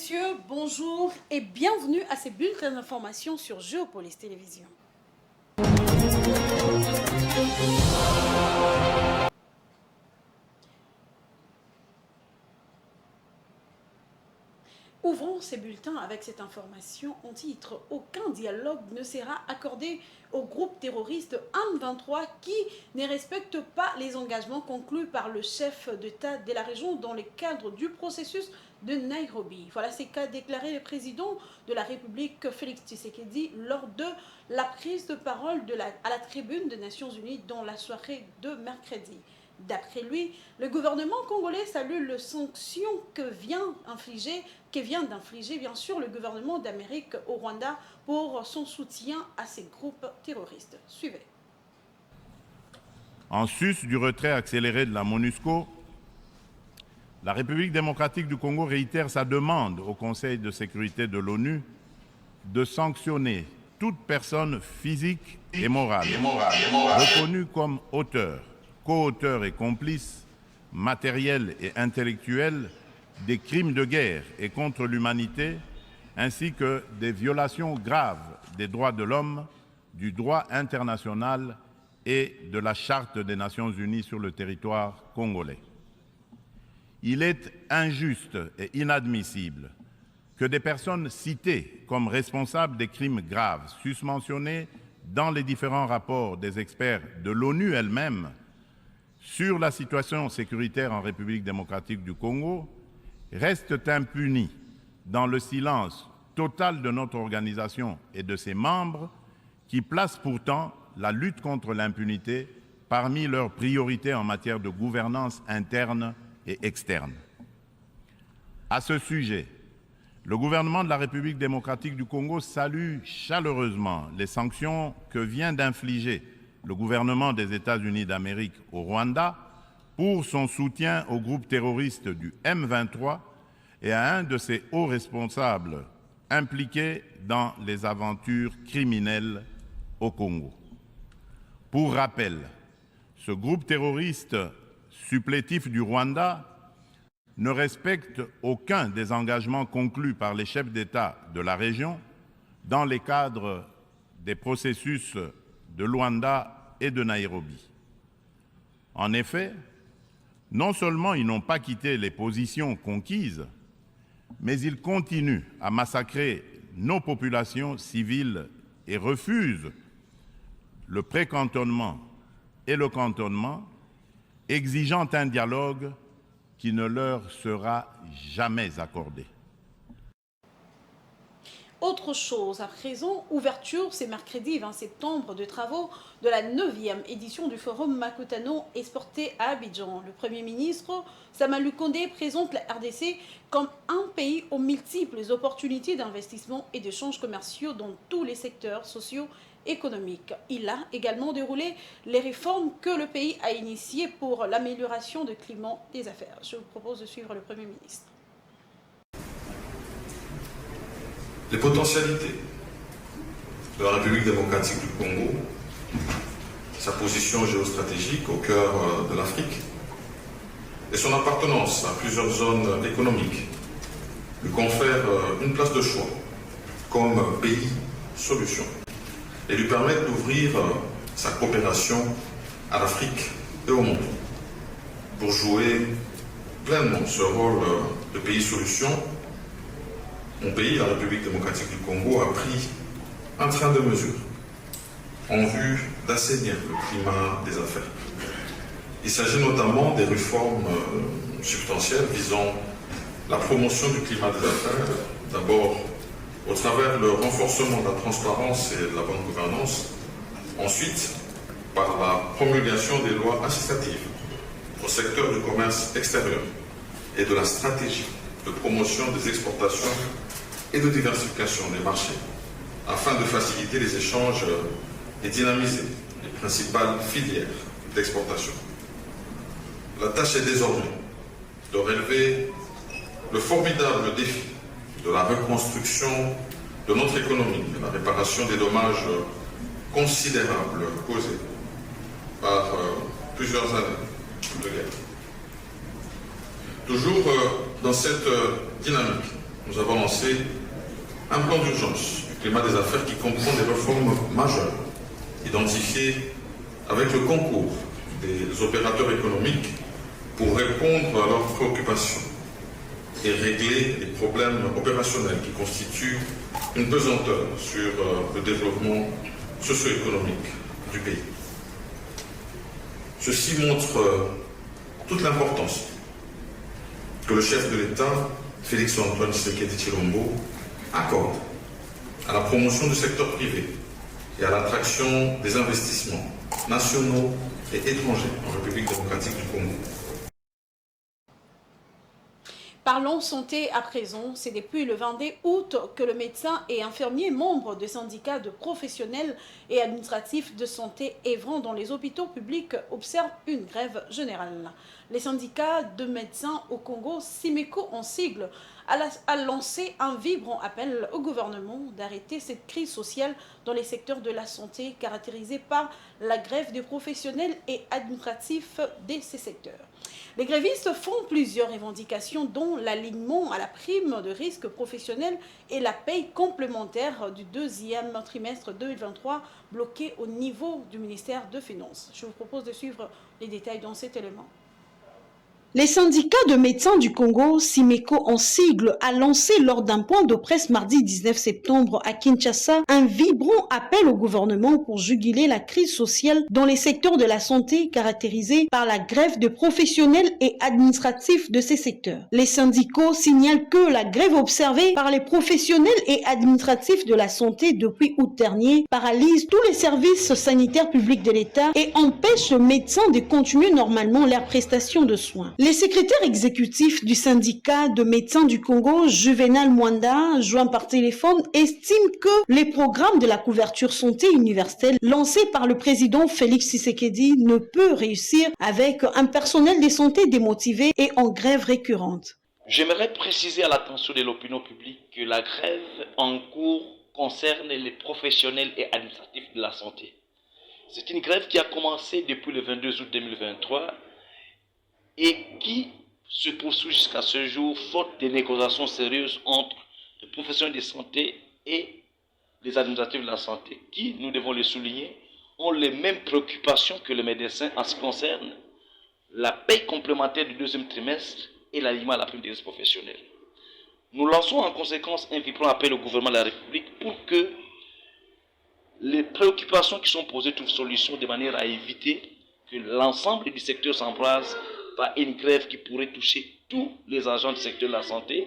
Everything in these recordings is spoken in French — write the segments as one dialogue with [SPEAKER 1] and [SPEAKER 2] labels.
[SPEAKER 1] messieurs, bonjour et bienvenue à ces bulletins d'information sur Géopolis Télévision. Ouvrons ces bulletins avec cette information en titre. Aucun dialogue ne sera accordé au groupe terroriste M23 qui ne respecte pas les engagements conclus par le chef d'État de la région dans le cadre du processus de Nairobi. Voilà ce qu'a déclaré le président de la République Félix Tshisekedi lors de la prise de parole à la tribune des Nations Unies dans la soirée de mercredi. D'après lui, le gouvernement congolais salue les sanctions que vient d'infliger bien sûr le gouvernement d'Amérique au Rwanda pour son soutien à ces groupes terroristes. Suivez.
[SPEAKER 2] En sus du retrait accéléré de la MONUSCO, la République démocratique du Congo réitère sa demande au Conseil de sécurité de l'ONU de sanctionner toute personne physique et morale reconnue comme auteur, co-auteurs et complices, matériels et intellectuels des crimes de guerre et contre l'humanité, ainsi que des violations graves des droits de l'homme, du droit international et de la Charte des Nations Unies sur le territoire congolais. Il est injuste et inadmissible que des personnes citées comme responsables des crimes graves susmentionnés dans les différents rapports des experts de l'ONU elle-même sur la situation sécuritaire en République démocratique du Congo restent impunis dans le silence total de notre organisation et de ses membres qui placent pourtant la lutte contre l'impunité parmi leurs priorités en matière de gouvernance interne et externe. À ce sujet, le gouvernement de la République démocratique du Congo salue chaleureusement les sanctions que vient d'infliger le gouvernement des États-Unis d'Amérique au Rwanda pour son soutien au groupe terroriste du M23 et à un de ses hauts responsables impliqués dans les aventures criminelles au Congo. Pour rappel, ce groupe terroriste supplétif du Rwanda ne respecte aucun des engagements conclus par les chefs d'État de la région dans les cadres des processus de Luanda et de Nairobi. En effet, non seulement ils n'ont pas quitté les positions conquises, mais ils continuent à massacrer nos populations civiles et refusent le pré-cantonnement et le cantonnement, exigeant un dialogue qui ne leur sera jamais accordé.
[SPEAKER 1] Autre chose, à présent, ouverture ce mercredi 20 septembre de travaux de la 9e édition du Forum Makutano exporté à Abidjan. Le Premier ministre Sama Lukonde présente la RDC comme un pays aux multiples opportunités d'investissement et d'échanges commerciaux dans tous les secteurs socio-économiques. Il a également déroulé les réformes que le pays a initiées pour l'amélioration du climat des affaires. Je vous propose de suivre le Premier ministre.
[SPEAKER 3] Les potentialités de la République démocratique du Congo, sa position géostratégique au cœur de l'Afrique et son appartenance à plusieurs zones économiques lui confèrent une place de choix comme pays solution et lui permettent d'ouvrir sa coopération à l'Afrique et au monde pour jouer pleinement ce rôle de pays solution. Mon pays, la République démocratique du Congo, a pris un train de mesures en vue d'assainir le climat des affaires. Il s'agit notamment des réformes substantielles visant la promotion du climat des affaires, d'abord au travers le renforcement de la transparence et de la bonne gouvernance, ensuite par la promulgation des lois incitatives au secteur du commerce extérieur et de la stratégie de promotion des exportations et de diversification des marchés, afin de faciliter les échanges et dynamiser les principales filières d'exportation. La tâche est désormais de relever le formidable défi de la reconstruction de notre économie et la réparation des dommages considérables causés par plusieurs années de guerre. Toujours dans cette dynamique, nous avons lancé un plan d'urgence du climat des affaires qui comprend des réformes majeures, identifiées avec le concours des opérateurs économiques pour répondre à leurs préoccupations et régler les problèmes opérationnels qui constituent une pesanteur sur le développement socio-économique du pays. Ceci montre toute l'importance que le chef de l'État, Félix Antoine Tshisekedi Tshilombo, accorde à la promotion du secteur privé et à l'attraction des investissements nationaux et étrangers en République démocratique du Congo.
[SPEAKER 1] Parlons santé à présent. C'est depuis le 22 août que le médecin et infirmier membre des syndicats de professionnels et administratifs de santé œuvrant dans les hôpitaux publics observent une grève générale. Les syndicats de médecins au Congo, SIMECO en sigle, a lancé un vibrant appel au gouvernement d'arrêter cette crise sociale dans les secteurs de la santé caractérisée par la grève des professionnels et administratifs de ces secteurs. Les grévistes font plusieurs revendications dont l'alignement à la prime de risque professionnel et la paye complémentaire du deuxième trimestre 2023 bloquée au niveau du ministère de Finances. Je vous propose de suivre les détails dans cet élément. Les syndicats de médecins du Congo, SIMECO en sigle, a lancé lors d'un point de presse mardi 19 septembre à Kinshasa un vibrant appel au gouvernement pour juguler la crise sociale dans les secteurs de la santé caractérisés par la grève de professionnels et administratifs de ces secteurs. Les syndicats signalent que la grève observée par les professionnels et administratifs de la santé depuis août dernier paralyse tous les services sanitaires publics de l'État et empêche les médecins de continuer normalement leurs prestations de soins. Les secrétaires exécutifs du syndicat de médecins du Congo, Juvenal Mwanda, joint par téléphone, estiment que les programmes de la couverture santé universelle lancés par le président Félix Tshisekedi ne peuvent réussir avec un personnel de santé démotivé et en grève récurrente.
[SPEAKER 4] J'aimerais préciser à l'attention de l'opinion publique que la grève en cours concerne les professionnels et administratifs de la santé. C'est une grève qui a commencé depuis le 22 août 2023 et qui se poursuit jusqu'à ce jour, faute de négociations sérieuses entre les professionnels de santé et les administratifs de la santé, qui, nous devons le souligner, ont les mêmes préoccupations que les médecins en ce qui concerne la paie complémentaire du deuxième trimestre et l'alignement à la prime des risques professionnels. Nous lançons en conséquence un vibrant appel au gouvernement de la République pour que les préoccupations qui sont posées trouvent solution de manière à éviter que l'ensemble du secteur s'embrase par une grève qui pourrait toucher tous les agents du secteur de la santé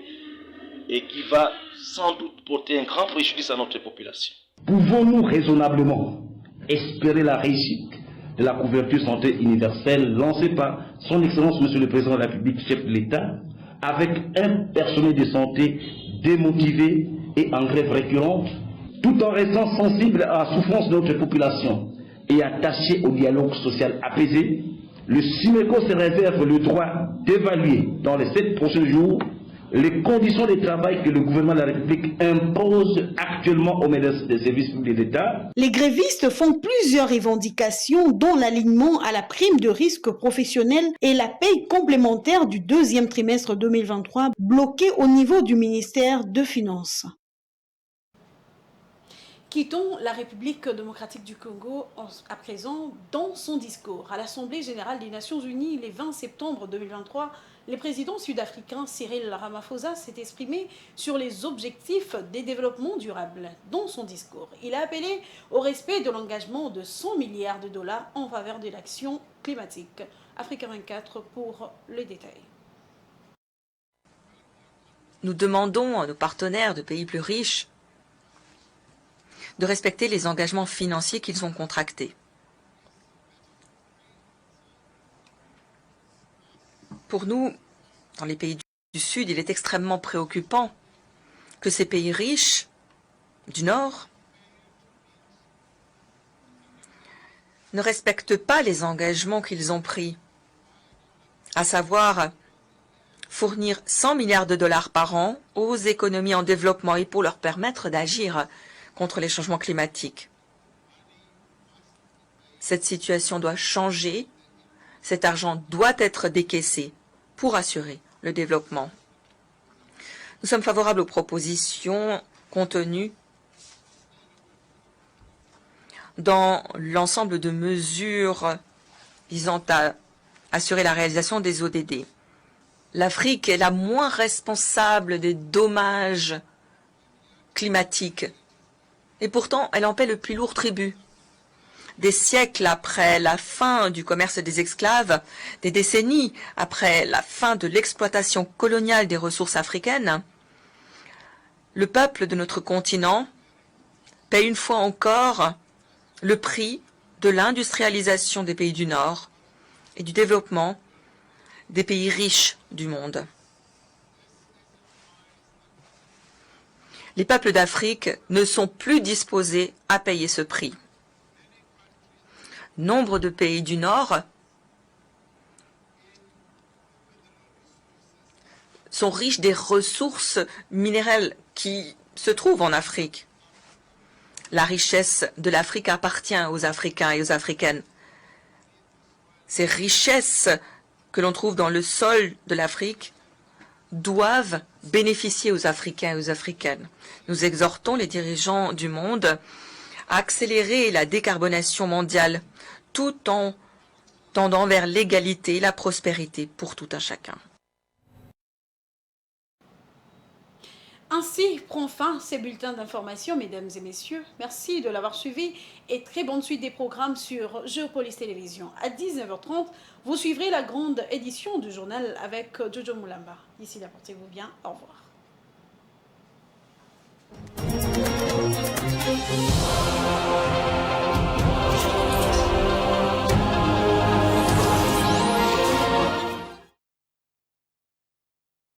[SPEAKER 4] et qui va sans doute porter un grand préjudice à notre population.
[SPEAKER 5] Pouvons-nous raisonnablement espérer la réussite de la couverture santé universelle lancée par son Excellence Monsieur le Président de la République, chef de l'État, avec un personnel de santé démotivé et en grève récurrente, tout en restant sensible à la souffrance de notre population et attaché au dialogue social apaisé? Le SIMECO se réserve le droit d'évaluer dans les 7 prochains jours les conditions de travail que le gouvernement de la République impose actuellement aux médecins des services publics de l'État.
[SPEAKER 1] Les grévistes font plusieurs revendications dont l'alignement à la prime de risque professionnel et la paye complémentaire du deuxième trimestre 2023 bloquée au niveau du ministère de Finances. Quittons la République démocratique du Congo à présent. Dans son discours à l'Assemblée générale des Nations unies le 20 septembre 2023, le président sud-africain Cyril Ramaphosa s'est exprimé sur les objectifs des développements durables. Dans son discours, il a appelé au respect de l'engagement de 100 milliards de dollars en faveur de l'action climatique. Africa 24 pour le détail.
[SPEAKER 6] Nous demandons à nos partenaires de pays plus riches de respecter les engagements financiers qu'ils ont contractés. Pour nous, dans les pays du Sud, il est extrêmement préoccupant que ces pays riches du Nord ne respectent pas les engagements qu'ils ont pris, à savoir fournir 100 milliards de dollars par an aux économies en développement et pour leur permettre d'agir contre les changements climatiques. Cette situation doit changer, cet argent doit être décaissé pour assurer le développement. Nous sommes favorables aux propositions contenues dans l'ensemble de mesures visant à assurer la réalisation des ODD. L'Afrique est la moins responsable des dommages climatiques et pourtant elle en paie le plus lourd tribut. Des siècles après la fin du commerce des esclaves, des décennies après la fin de l'exploitation coloniale des ressources africaines, le peuple de notre continent paie une fois encore le prix de l'industrialisation des pays du Nord et du développement des pays riches du monde. Les peuples d'Afrique ne sont plus disposés à payer ce prix. Nombre de pays du Nord sont riches des ressources minérales qui se trouvent en Afrique. La richesse de l'Afrique appartient aux Africains et aux Africaines. Ces richesses que l'on trouve dans le sol de l'Afrique doivent bénéficier aux Africains et aux Africaines. Nous exhortons les dirigeants du monde à accélérer la décarbonation mondiale tout en tendant vers l'égalité et la prospérité pour tout un chacun.
[SPEAKER 1] Ainsi prend fin ces bulletins d'information, mesdames et messieurs. Merci de l'avoir suivi et très bonne suite des programmes sur Géopolis Télévision. À 19h30, vous suivrez la grande édition du journal avec Jojo Moulamba. D'ici là, portez-vous bien. Au revoir.